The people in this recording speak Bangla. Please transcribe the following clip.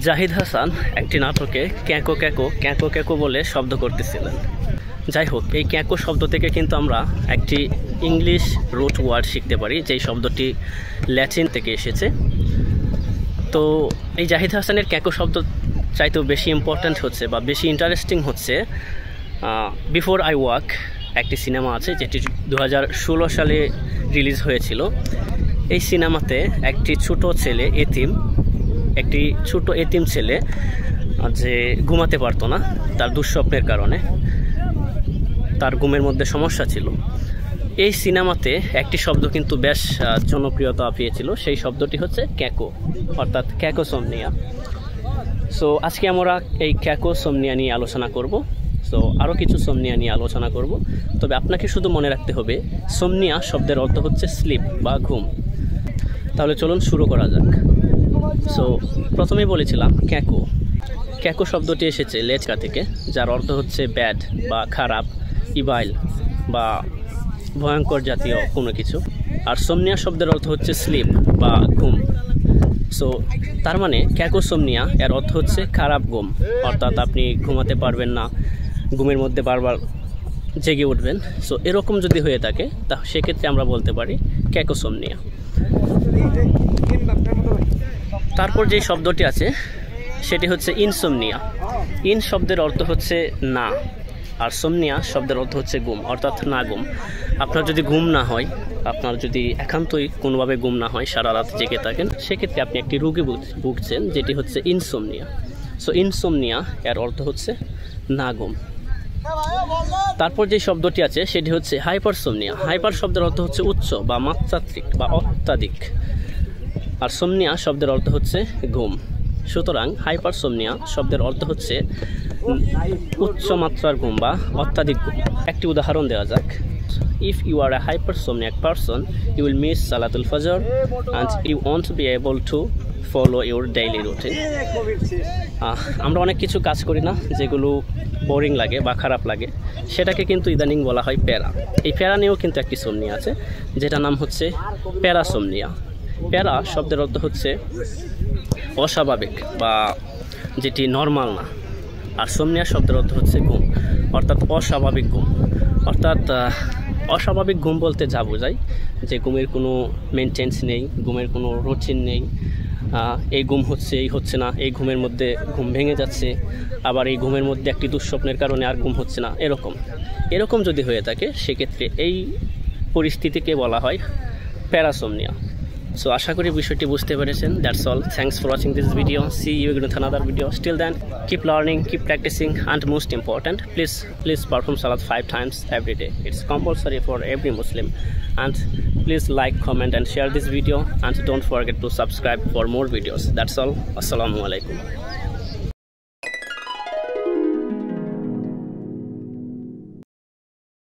জাহিদ হাসান একটি নাটকে ক্যাঁকো ক্যাঁকো ক্যাঁকো ক্যাঁকো বলে শব্দ করতেছিলেন। যাই হোক, এই ক্যাঁকো শব্দ থেকে কিন্তু আমরা একটি ইংলিশ রুট ওয়ার্ড শিখতে পারি, যেই শব্দটি ল্যাটিন থেকে এসেছে। তো এই জাহিদ হাসানের ক্যাঁকো শব্দ চাইতেও বেশি ইম্পর্ট্যান্ট হচ্ছে বা বেশি ইন্টারেস্টিং হচ্ছে বিফোর আই ওয়াক একটি সিনেমা আছে, যেটি 2016 সালে রিলিজ হয়েছিল। এই সিনেমাতে একটি ছোট এতিম ছেলে যে ঘুমাতে পারতো না তার দুঃস্বপ্নের কারণে, তার ঘুমের মধ্যে সমস্যা ছিল। এই সিনেমাতে একটি শব্দ কিন্তু বেশ জনপ্রিয়তা পেয়েছিল, সেই শব্দটি হচ্ছে ক্যাঁকো, অর্থাৎ ক্যাকোসোমনিয়া। সো আজকে আমরা এই ক্যাকোসোমনিয়া নিয়ে আলোচনা করব। সো আরও কিছু সোমনিয়া নিয়ে আলোচনা করব, তবে আপনাকে শুধু মনে রাখতে হবে সোমনিয়া শব্দের অর্থ হচ্ছে স্লিপ বা ঘুম। তাহলে চলুন শুরু করা যাক। সো প্রথমেই বলেছিলাম ক্যাঁকো শব্দটি এসেছে লেচকা থেকে, যার অর্থ হচ্ছে ব্যাড বা খারাপ, ইভাইল বা ভয়ঙ্কর জাতীয় কোনো কিছু। আর সোমনিয়া শব্দের অর্থ হচ্ছে স্লিপ বা ঘুম। সো তার মানে ক্যাকোসোমনিয়া এর অর্থ হচ্ছে খারাপ ঘুম, অর্থাৎ আপনি ঘুমাতে পারবেন না, ঘুমের মধ্যে বারবার জেগে উঠবেন। সো এরকম যদি হয়ে থাকে সেক্ষেত্রে আমরা বলতে পারি ক্যাকোসোমনিয়া। তারপর যে শব্দটি আছে সেটি হচ্ছে ইনসোমনিয়া। ইন শব্দের অর্থ হচ্ছে না, আর সোমনিয়া শব্দের অর্থ হচ্ছে ঘুম, অর্থাৎ না ঘুম। আপনার যদি ঘুম না হয়, আপনার যদি একান্তই কোনোভাবে ঘুম না হয়, সারা রাত জেগে থাকেন, সেক্ষেত্রে আপনি একটি রোগে ভুগছেন, যেটি হচ্ছে ইনসোমনিয়া। সো ইনসোমনিয়া এর অর্থ হচ্ছে না ঘুম। তারপর যে শব্দটি আছে সেটি হচ্ছে হাইপারসোমনিয়া। হাইপার শব্দের অর্থ হচ্ছে উচ্চ বা মাত্রাত্রিক বা অত্যাধিক, আর সোমনিয়া শব্দের অর্থ হচ্ছে ঘুম। সুতরাং হাইপারসোমনিয়া শব্দের অর্থ হচ্ছে উচ্চ মাত্রার ঘুম বা অত্যাধিক ঘুম। একটি উদাহরণ দেওয়া যাক। If you are a hypersomniac person, you will miss Salatul Fajr and you won't be able to follow your daily routine. আমরা অনেক কিছু কাজ করি না যেগুলো বোরিং লাগে বা খারাপ লাগে, সেটাকে কিন্তু ইদানিং বলা হয় প্যারা। এই প্যারা নিয়েও কিন্তু একটি সোমনিয়া আছে, যেটা নাম হচ্ছে প্যারাসোমনিয়া। প্যারা শব্দের অর্থ হচ্ছে অস্বাভাবিক বা যেটি নর্মাল না, আর সোমনিয়া শব্দের অর্থ হচ্ছে ঘুম, অর্থাৎ অস্বাভাবিক ঘুম। অর্থাৎ অস্বাভাবিক ঘুম বলতে যা বোঝায় যে ঘুমের কোনো মেনটেন্স নেই, ঘুমের কোনো রুটিন নেই, এই ঘুম হচ্ছে এই হচ্ছে না, এই ঘুমের মধ্যে ঘুম ভেঙে যাচ্ছে, আবার এই ঘুমের মধ্যে একটি দুঃস্বপ্নের কারণে আর ঘুম হচ্ছে না, এরকম যদি হয়ে থাকে সেক্ষেত্রে এই পরিস্থিতিকে বলা হয় প্যারাসোমনিয়া। সো আশা করি বিষয়টি বুঝতে পেরেছেন। That's all. Thanks for watching this video. See you with another video. Till then, keep learning, keep practicing, and most important, please perform salat 5 times every day. It's compulsory for every Muslim. And please like, comment, and share this video. And don't forget to subscribe for more videos. That's all. Assalamu alaikum.